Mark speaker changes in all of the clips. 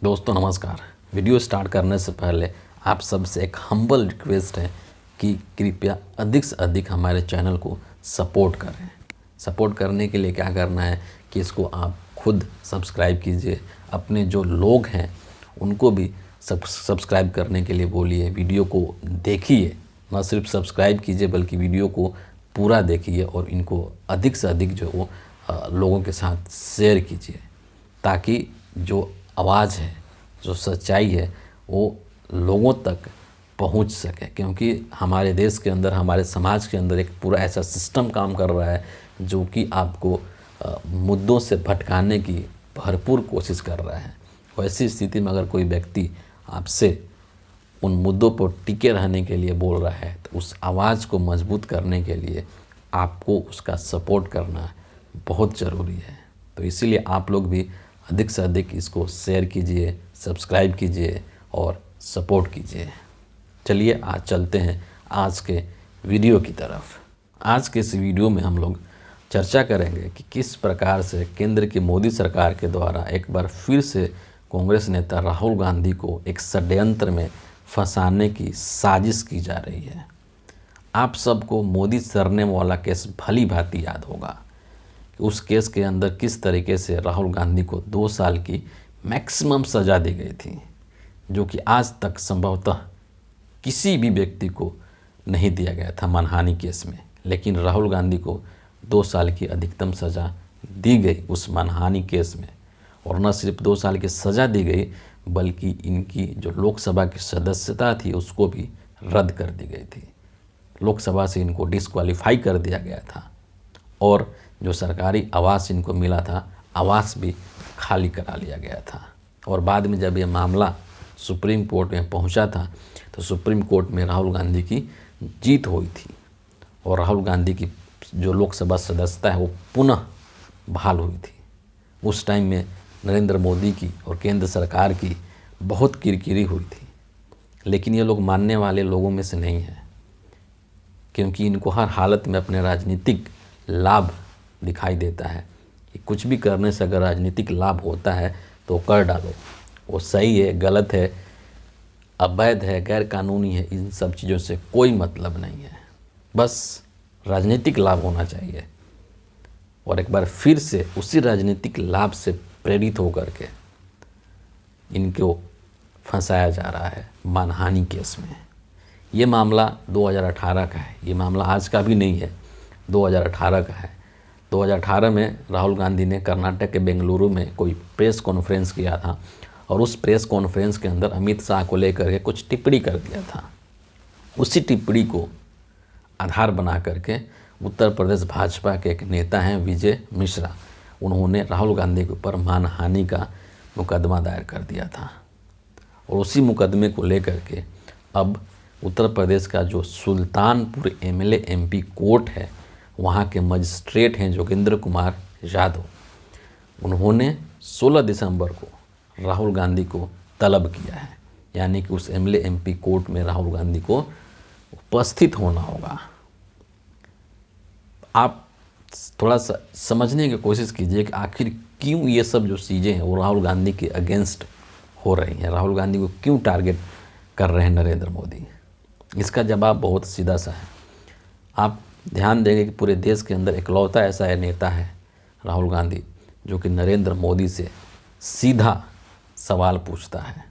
Speaker 1: दोस्तों नमस्कार। Video start करने से पहले आप सबसे एक हम्बल रिक्वेस्ट है कि कृपया अधिक से अधिक हमारे चैनल को सपोर्ट करें। सपोर्ट करने के लिए क्या करना है कि इसको आप खुद सब्सक्राइब कीजिए, अपने जो लोग हैं उनको भी सब्सक्राइब करने के लिए बोलिए, वीडियो को देखिए, न सिर्फ सब्सक्राइब कीजिए बल्कि वीडियो को पूरा देखिए और इनको अधिक से अधिक जो वो लोगों के साथ शेयर कीजिए, ताकि जो आवाज़ है, जो सच्चाई है, वो लोगों तक पहुंच सके। क्योंकि हमारे देश के अंदर, हमारे समाज के अंदर एक पूरा ऐसा सिस्टम काम कर रहा है जो कि आपको मुद्दों से भटकाने की भरपूर कोशिश कर रहा है। वैसी स्थिति में अगर कोई व्यक्ति आपसे उन मुद्दों पर टिके रहने के लिए बोल रहा है तो उस आवाज़ को मजबूत करने के लिए आपको उसका सपोर्ट करना बहुत ज़रूरी है। तो इसीलिए आप लोग भी अधिक से अधिक इसको शेयर कीजिए, सब्सक्राइब कीजिए और सपोर्ट कीजिए। चलिए आज चलते हैं आज के वीडियो की तरफ। आज के इस वीडियो में हम लोग चर्चा करेंगे कि किस प्रकार से केंद्र की मोदी सरकार के द्वारा एक बार फिर से कांग्रेस नेता राहुल गांधी को एक षड्यंत्र में फंसाने की साजिश की जा रही है। आप सबको मोदी सरनेम वाला केस भली भांति याद होगा कि उस केस के अंदर किस तरीके से राहुल गांधी को 2 साल की मैक्सिमम सज़ा दी गई थी, जो कि आज तक संभवतः किसी भी व्यक्ति को नहीं दिया गया था मानहानि केस में। लेकिन राहुल गांधी को 2 साल की अधिकतम सज़ा दी गई उस मानहानि केस में। और न सिर्फ 2 साल की सज़ा दी गई बल्कि इनकी जो लोकसभा की सदस्यता थी उसको भी रद्द कर दी गई थी। लोकसभा से इनको डिस्क्वालीफाई कर दिया गया था और जो सरकारी आवास इनको मिला था, आवास भी खाली करा लिया गया था। और बाद में जब ये मामला सुप्रीम कोर्ट में पहुंचा था तो सुप्रीम कोर्ट में राहुल गांधी की जीत हुई थी और राहुल गांधी की जो लोकसभा सदस्यता है वो पुनः बहाल हुई थी। उस टाइम में नरेंद्र मोदी की और केंद्र सरकार की बहुत किरकिरी हुई थी, लेकिन ये लोग मानने वाले लोगों में से नहीं हैं, क्योंकि इनको हर हालत में अपने राजनीतिक लाभ दिखाई देता है कि कुछ भी करने से अगर राजनीतिक लाभ होता है तो कर डालो। वो सही है, गलत है, अवैध है, गैर कानूनी है, इन सब चीज़ों से कोई मतलब नहीं है। बस राजनीतिक लाभ होना चाहिए। और एक बार फिर से उसी राजनीतिक लाभ से प्रेरित होकर के इनको फंसाया जा रहा है मानहानि केस में। ये मामला 2018 का है, ये मामला आज का भी नहीं है, 2018 का है। 2018 में राहुल गांधी ने कर्नाटक के बेंगलुरु में कोई प्रेस कॉन्फ्रेंस किया था और उस प्रेस कॉन्फ्रेंस के अंदर अमित शाह को लेकर के कुछ टिप्पणी कर दिया था। उसी टिप्पणी को आधार बना करके उत्तर प्रदेश भाजपा के एक नेता हैं विजय मिश्रा, उन्होंने राहुल गांधी के ऊपर मानहानि का मुकदमा दायर कर दिया था। और उसी मुकदमे को लेकर के अब उत्तर प्रदेश का जो सुल्तानपुर एमएलए एमपी कोर्ट है, वहाँ के मजिस्ट्रेट हैं जोगेंद्र कुमार यादव, उन्होंने 16 दिसंबर को राहुल गांधी को तलब किया है। यानी कि उस एमएलए एमपी कोर्ट में राहुल गांधी को उपस्थित होना होगा। आप थोड़ा सा समझने की कोशिश कीजिए कि आखिर क्यों ये सब जो चीज़ें हैं वो राहुल गांधी के अगेंस्ट हो रही हैं। राहुल गांधी को क्यों टारगेट कर रहे हैं नरेंद्र मोदी? इसका जवाब बहुत सीधा सा है। आप ध्यान देंगे कि पूरे देश के अंदर इकलौता ऐसा नेता है राहुल गांधी जो कि नरेंद्र मोदी से सीधा सवाल पूछता है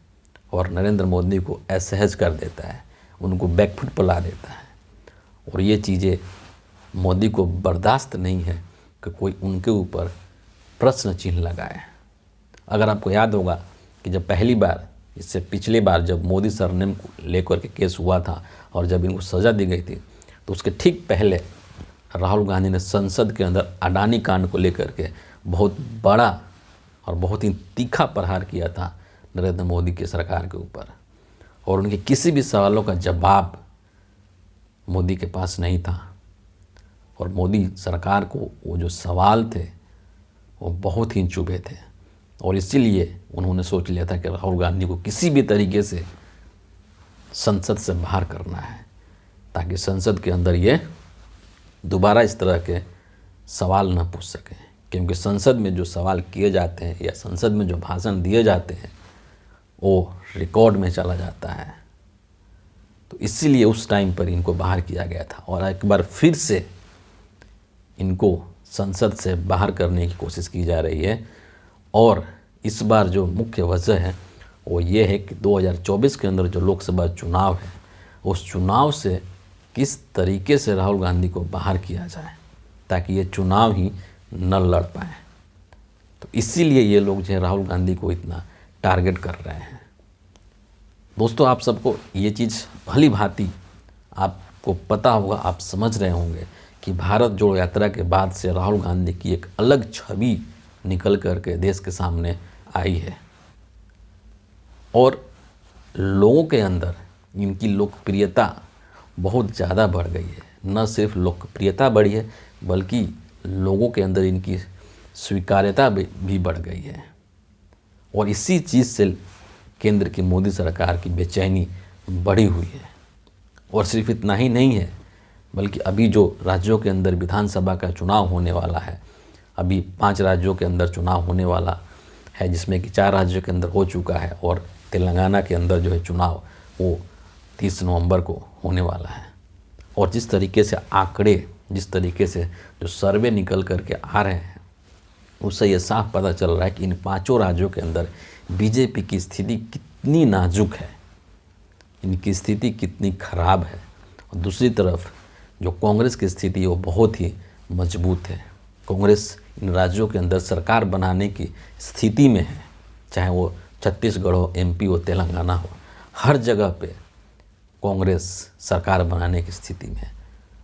Speaker 1: और नरेंद्र मोदी को असहज कर देता है, उनको बैकफुट पर ला देता है। और ये चीज़ें मोदी को बर्दाश्त नहीं है कि कोई उनके ऊपर प्रश्न चिन्ह लगाए। अगर आपको याद होगा कि जब पहली बार, इससे पिछली बार जब मोदी सरनेम को लेकर के केस हुआ था और जब इनको सज़ा दी गई थी तो उसके ठीक पहले राहुल गांधी ने संसद के अंदर अडानी कांड को लेकर के बहुत बड़ा और बहुत ही तीखा प्रहार किया था नरेंद्र मोदी की सरकार के ऊपर। और उनके किसी भी सवालों का जवाब मोदी के पास नहीं था और मोदी सरकार को वो जो सवाल थे वो बहुत ही चुभे थे। और इसीलिए उन्होंने सोच लिया था कि राहुल गांधी को किसी भी तरीके से संसद से बाहर करना है, ताकि संसद के अंदर ये दोबारा इस तरह के सवाल न पूछ सकें। क्योंकि संसद में जो सवाल किए जाते हैं या संसद में जो भाषण दिए जाते हैं वो रिकॉर्ड में चला जाता है। तो इसीलिए उस टाइम पर इनको बाहर किया गया था और एक बार फिर से इनको संसद से बाहर करने की कोशिश की जा रही है। और इस बार जो मुख्य वजह है वो ये है कि 2024 के अंदर जो लोकसभा चुनाव है, उस चुनाव से किस तरीके से राहुल गांधी को बाहर किया जाए ताकि ये चुनाव ही न लड़ पाए। तो इसीलिए ये लोग जो है राहुल गांधी को इतना टारगेट कर रहे हैं। दोस्तों, आप सबको ये चीज़ भली भांति आपको पता होगा, आप समझ रहे होंगे कि भारत जोड़ो यात्रा के बाद से राहुल गांधी की एक अलग छवि निकल करके देश के सामने आई है और लोगों के अंदर इनकी लोकप्रियता बहुत ज़्यादा बढ़ गई है। न सिर्फ लोकप्रियता बढ़ी है बल्कि लोगों के अंदर इनकी स्वीकार्यता भी बढ़ गई है। और इसी चीज़ से केंद्र की मोदी सरकार की बेचैनी बढ़ी हुई है। और सिर्फ इतना ही नहीं है बल्कि अभी जो राज्यों के अंदर विधानसभा का चुनाव होने वाला है, अभी 5 राज्यों के अंदर चुनाव होने वाला है जिसमें कि 4 राज्यों के अंदर हो चुका है और तेलंगाना के अंदर जो है चुनाव वो 30 नवंबर को होने वाला है। और जिस तरीके से आंकड़े, जिस तरीके से जो सर्वे निकल करके आ रहे हैं, उससे ये साफ पता चल रहा है कि इन 5 राज्यों के अंदर बीजेपी की स्थिति कितनी नाजुक है, इनकी स्थिति कितनी खराब है। और दूसरी तरफ जो कांग्रेस की स्थिति है वो बहुत ही मजबूत है। कांग्रेस इन राज्यों के अंदर सरकार बनाने की स्थिति में है, चाहे वो छत्तीसगढ़ हो, एमपी हो, तेलंगाना हो, हर जगह पे कांग्रेस सरकार बनाने की स्थिति में है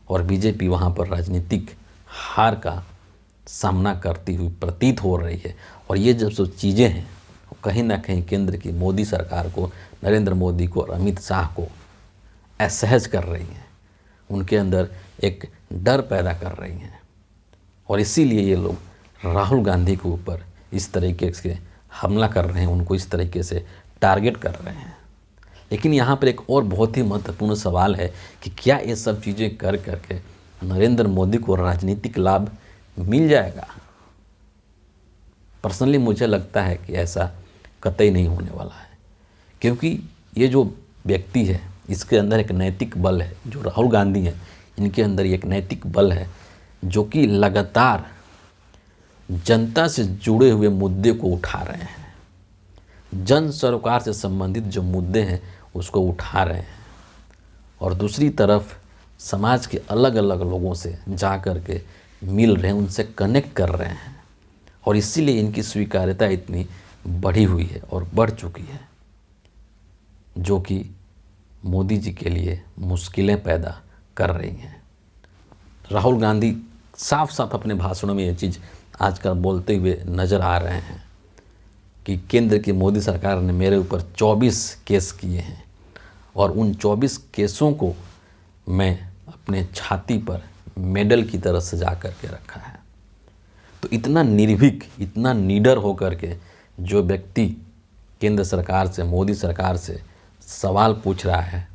Speaker 1: और बीजेपी वहाँ पर राजनीतिक हार का सामना करती हुई प्रतीत हो रही है। और ये जब सब चीज़ें हैं कहीं ना कहीं केंद्र की मोदी सरकार को, नरेंद्र मोदी को और अमित शाह को असहज कर रही हैं, उनके अंदर एक डर पैदा कर रही हैं। और इसीलिए ये लोग राहुल गांधी के ऊपर इस तरीके से हमला कर रहे हैं, उनको इस तरीके से टारगेट कर रहे हैं। लेकिन यहाँ पर एक और बहुत ही महत्वपूर्ण सवाल है कि क्या ये सब चीज़ें कर करके नरेंद्र मोदी को राजनीतिक लाभ मिल जाएगा? पर्सनली मुझे लगता है कि ऐसा कतई नहीं होने वाला है, क्योंकि ये जो व्यक्ति है इसके अंदर एक नैतिक बल है। जो राहुल गांधी हैं इनके अंदर एक नैतिक बल है जो कि लगातार जनता से जुड़े हुए मुद्दे को उठा रहे हैं, जन सरोकार से संबंधित जो मुद्दे हैं उसको उठा रहे हैं और दूसरी तरफ समाज के अलग अलग लोगों से जा कर के मिल रहे हैं, उनसे कनेक्ट कर रहे हैं। और इसीलिए इनकी स्वीकार्यता इतनी बढ़ी हुई है और बढ़ चुकी है, जो कि मोदी जी के लिए मुश्किलें पैदा कर रही हैं। राहुल गांधी साफ साफ अपने भाषणों में ये चीज़ आजकल बोलते हुए नज़र आ रहे हैं कि केंद्र की मोदी सरकार ने मेरे ऊपर 24 केस किए हैं और उन 24 केसों को मैं अपने छाती पर मेडल की तरह सजा करके रखा है। तो इतना निर्भीक, इतना निडर होकर के जो व्यक्ति केंद्र सरकार से, मोदी सरकार से सवाल पूछ रहा है,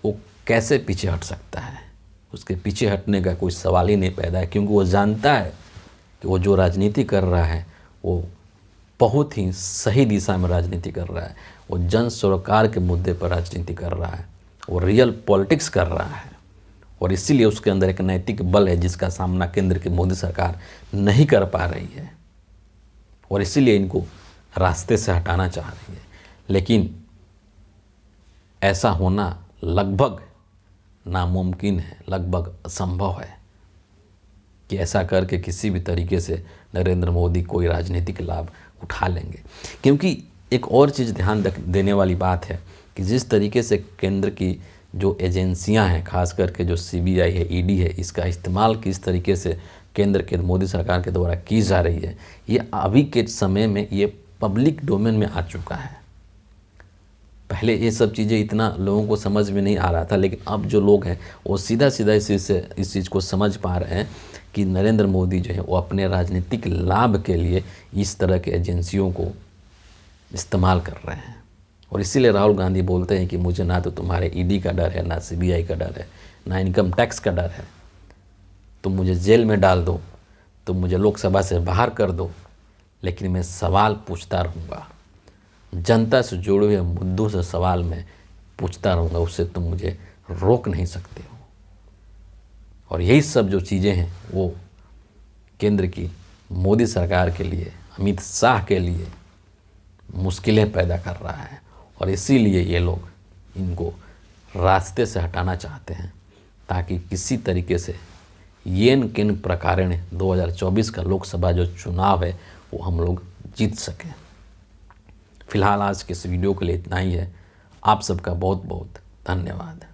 Speaker 1: वो कैसे पीछे हट सकता है? उसके पीछे हटने का कोई सवाल ही नहीं पैदा है, क्योंकि वो जानता है कि वो जो राजनीति कर रहा है वो बहुत ही सही दिशा में राजनीति कर रहा है। वो जन सरोकार के मुद्दे पर राजनीति कर रहा है, वो रियल पॉलिटिक्स कर रहा है और इसीलिए उसके अंदर एक नैतिक बल है जिसका सामना केंद्र की मोदी सरकार नहीं कर पा रही है और इसीलिए इनको रास्ते से हटाना चाह रही है। लेकिन ऐसा होना लगभग नामुमकिन है, लगभग असंभव है कि ऐसा करके किसी भी तरीके से नरेंद्र मोदी कोई राजनीतिक लाभ उठा लेंगे। क्योंकि एक और चीज़ ध्यान देने वाली बात है कि जिस तरीके से केंद्र की जो एजेंसियां हैं, खास करके जो सीबीआई है, ईडी है, इसका इस्तेमाल किस तरीके से केंद्र के मोदी सरकार के द्वारा की जा रही है, ये अभी के समय में ये पब्लिक डोमेन में आ चुका है। पहले ये सब चीज़ें इतना लोगों को समझ में नहीं आ रहा था, लेकिन अब जो लोग हैं वो सीधा सीधा इस चीज़ को समझ पा रहे हैं कि नरेंद्र मोदी जो है वो अपने राजनीतिक लाभ के लिए इस तरह के एजेंसियों को इस्तेमाल कर रहे हैं। और इसीलिए राहुल गांधी बोलते हैं कि मुझे ना तो तुम्हारे ईडी का डर है, ना सीबीआई का डर है, ना इनकम टैक्स का डर है। तुम मुझे जेल में डाल दो, तुम मुझे लोकसभा से बाहर कर दो, लेकिन मैं सवाल पूछता रहूँगा। जनता से जुड़े हुए मुद्दों से सवाल मैं पूछता रहूँगा, उससे तुम मुझे रोक नहीं सकते हो। और यही सब जो चीज़ें हैं वो केंद्र की मोदी सरकार के लिए, अमित शाह के लिए मुश्किलें पैदा कर रहा है। और इसीलिए ये लोग इनको रास्ते से हटाना चाहते हैं, ताकि किसी तरीके से येन केन प्रकारेण 2024 का लोकसभा जो चुनाव है वो हम लोग जीत सकें। फिलहाल आज के इस वीडियो के लिए इतना ही है। आप सबका बहुत बहुत धन्यवाद।